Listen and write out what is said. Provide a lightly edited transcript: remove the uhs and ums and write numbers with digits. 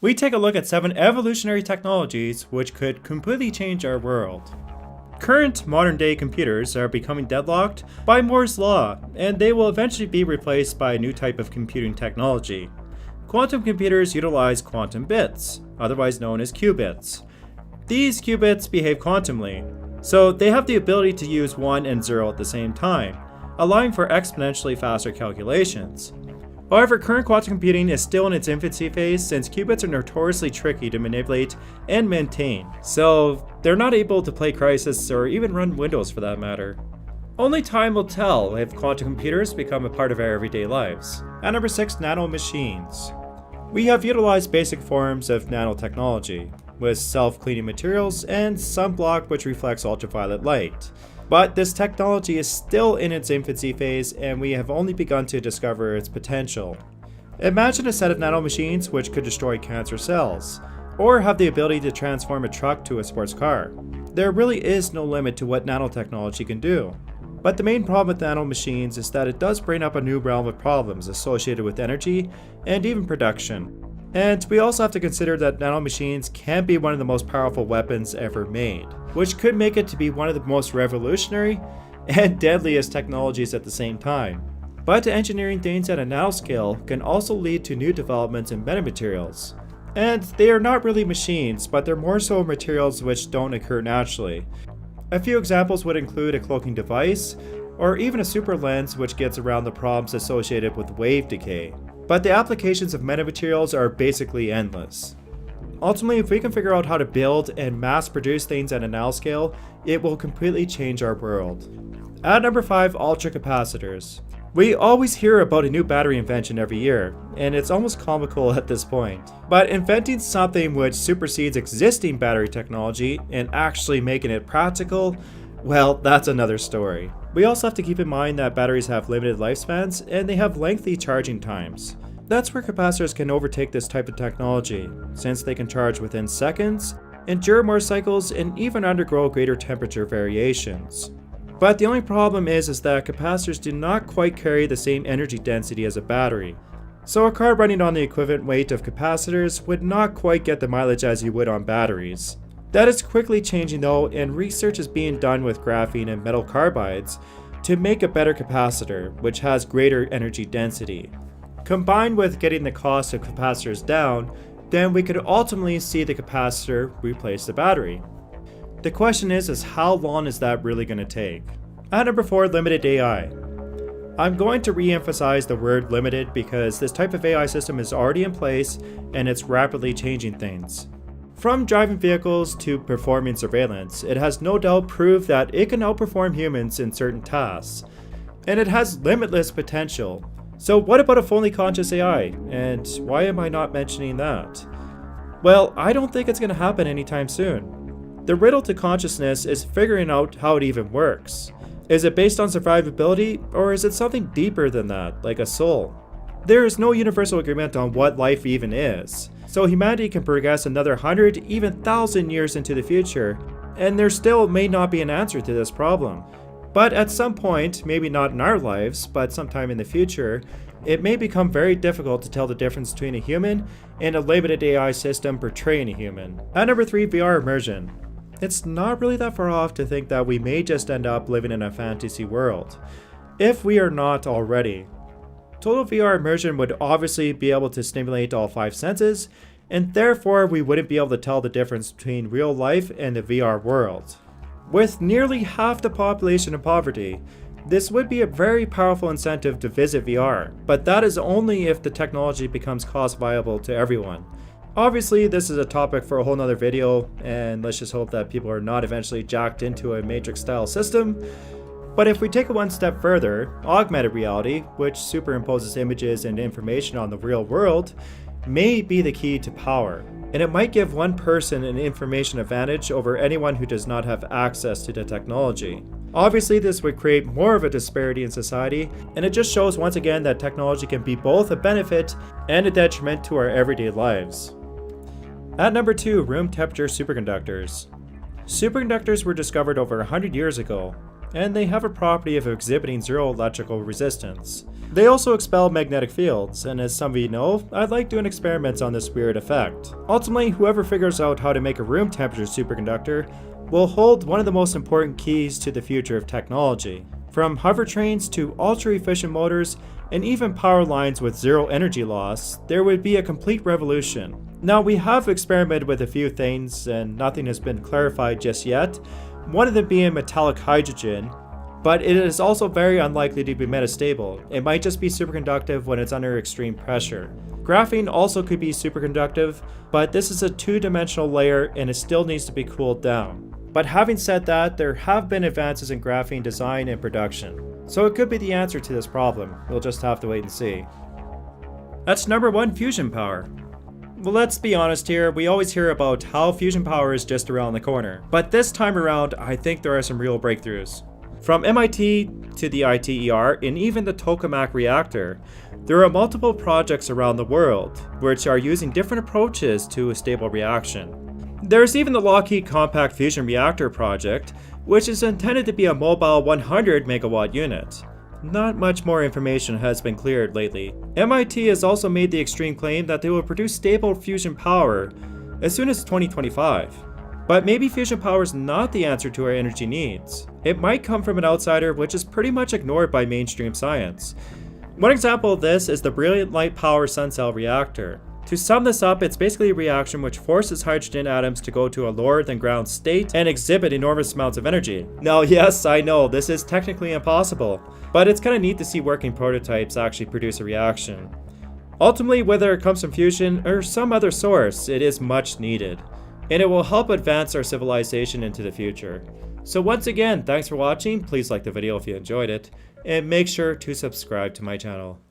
we take a look at 7 evolutionary technologies which could completely change our world. Current modern-day computers are becoming deadlocked by Moore's law, and they will eventually be replaced by a new type of computing technology. Quantum computers utilize quantum bits, otherwise known as qubits. These qubits behave quantumly, so they have the ability to use 1 and 0 at the same time, allowing for exponentially faster calculations. However, current quantum computing is still in its infancy phase since qubits are notoriously tricky to manipulate and maintain, so they're not able to play Crysis or even run Windows for that matter. Only time will tell if quantum computers become a part of our everyday lives. At number 6, nanomachines. We have utilized basic forms of nanotechnology, with self-cleaning materials and sunblock which reflects ultraviolet light. But this technology is still in its infancy phase and we have only begun to discover its potential. Imagine a set of nanomachines which could destroy cancer cells, or have the ability to transform a truck to a sports car. There really is no limit to what nanotechnology can do. But the main problem with nanomachines is that it does bring up a new realm of problems associated with energy and even production. And we also have to consider that nanomachines can be one of the most powerful weapons ever made, which could make it to be one of the most revolutionary and deadliest technologies at the same time. But engineering things at a nanoscale can also lead to new developments in metamaterials. And they are not really machines, but they're more so materials which don't occur naturally. A few examples would include a cloaking device, or even a super lens which gets around the problems associated with wave decay. But the applications of metamaterials are basically endless. Ultimately, if we can figure out how to build and mass produce things at a nanoscale, it will completely change our world. At number 5, ultracapacitors. We always hear about a new battery invention every year, and it's almost comical at this point. But inventing something which supersedes existing battery technology and actually making it practical, well, that's another story. We also have to keep in mind that batteries have limited lifespans and they have lengthy charging times. That's where capacitors can overtake this type of technology, since they can charge within seconds, endure more cycles, and even undergo greater temperature variations. But the only problem is that capacitors do not quite carry the same energy density as a battery. So a car running on the equivalent weight of capacitors would not quite get the mileage as you would on batteries. That is quickly changing though, and research is being done with graphene and metal carbides to make a better capacitor, which has greater energy density. Combined with getting the cost of capacitors down, then we could ultimately see the capacitor replace the battery. The question is how long is that really going to take? At number 4, limited AI. I'm going to re-emphasize the word limited because this type of AI system is already in place and it's rapidly changing things. From driving vehicles to performing surveillance, it has no doubt proved that it can outperform humans in certain tasks. And it has limitless potential. So what about a fully conscious AI? And why am I not mentioning that? Well, I don't think it's going to happen anytime soon. The riddle to consciousness is figuring out how it even works. Is it based on survivability, or is it something deeper than that, like a soul? There is no universal agreement on what life even is, so humanity can progress another 100, even 1,000 years into the future, and there still may not be an answer to this problem. But at some point, maybe not in our lives, but sometime in the future, it may become very difficult to tell the difference between a human and a limited AI system portraying a human. At number 3, VR immersion. It's not really that far off to think that we may just end up living in a fantasy world, if we are not already. Total VR immersion would obviously be able to stimulate all 5 senses, and therefore we wouldn't be able to tell the difference between real life and the VR world. With nearly half the population in poverty, this would be a very powerful incentive to visit VR, but that is only if the technology becomes cost viable to everyone. Obviously, this is a topic for a whole nother video, and let's just hope that people are not eventually jacked into a Matrix-style system. But if we take it one step further, augmented reality, which superimposes images and information on the real world, may be the key to power. And it might give one person an information advantage over anyone who does not have access to the technology. Obviously, this would create more of a disparity in society, and it just shows once again that technology can be both a benefit and a detriment to our everyday lives. At number 2, room temperature superconductors. Superconductors were discovered over 100 years ago, and they have a property of exhibiting zero electrical resistance. They also expel magnetic fields, and as some of you know, I like doing experiments on this weird effect. Ultimately, whoever figures out how to make a room temperature superconductor will hold one of the most important keys to the future of technology. From hover trains to ultra-efficient motors, and even power lines with zero energy loss, there would be a complete revolution. Now, we have experimented with a few things, and nothing has been clarified just yet, one of them being metallic hydrogen, but it is also very unlikely to be metastable. It might just be superconductive when it's under extreme pressure. Graphene also could be superconductive, but this is a two-dimensional layer and it still needs to be cooled down. But having said that, there have been advances in graphene design and production, so it could be the answer to this problem. We'll just have to wait and see. That's number 1, fusion power. Well, let's be honest here, we always hear about how fusion power is just around the corner, but this time around, I think there are some real breakthroughs. From MIT to the ITER and even the tokamak reactor, there are multiple projects around the world which are using different approaches to a stable reaction. There's even the Lockheed Compact Fusion Reactor project, which is intended to be a mobile 100 megawatt unit. Not much more information has been cleared lately. MIT has also made the extreme claim that they will produce stable fusion power as soon as 2025. But maybe fusion power is not the answer to our energy needs. It might come from an outsider, which is pretty much ignored by mainstream science. One example of this is the Brilliant Light Power Sun Cell Reactor. To sum this up, it's basically a reaction which forces hydrogen atoms to go to a lower than ground state and exhibit enormous amounts of energy. Now, yes, I know, this is technically impossible, but it's kind of neat to see working prototypes actually produce a reaction. Ultimately, whether it comes from fusion or some other source, it is much needed, and it will help advance our civilization into the future. So once again, thanks for watching, please like the video if you enjoyed it, and make sure to subscribe to my channel.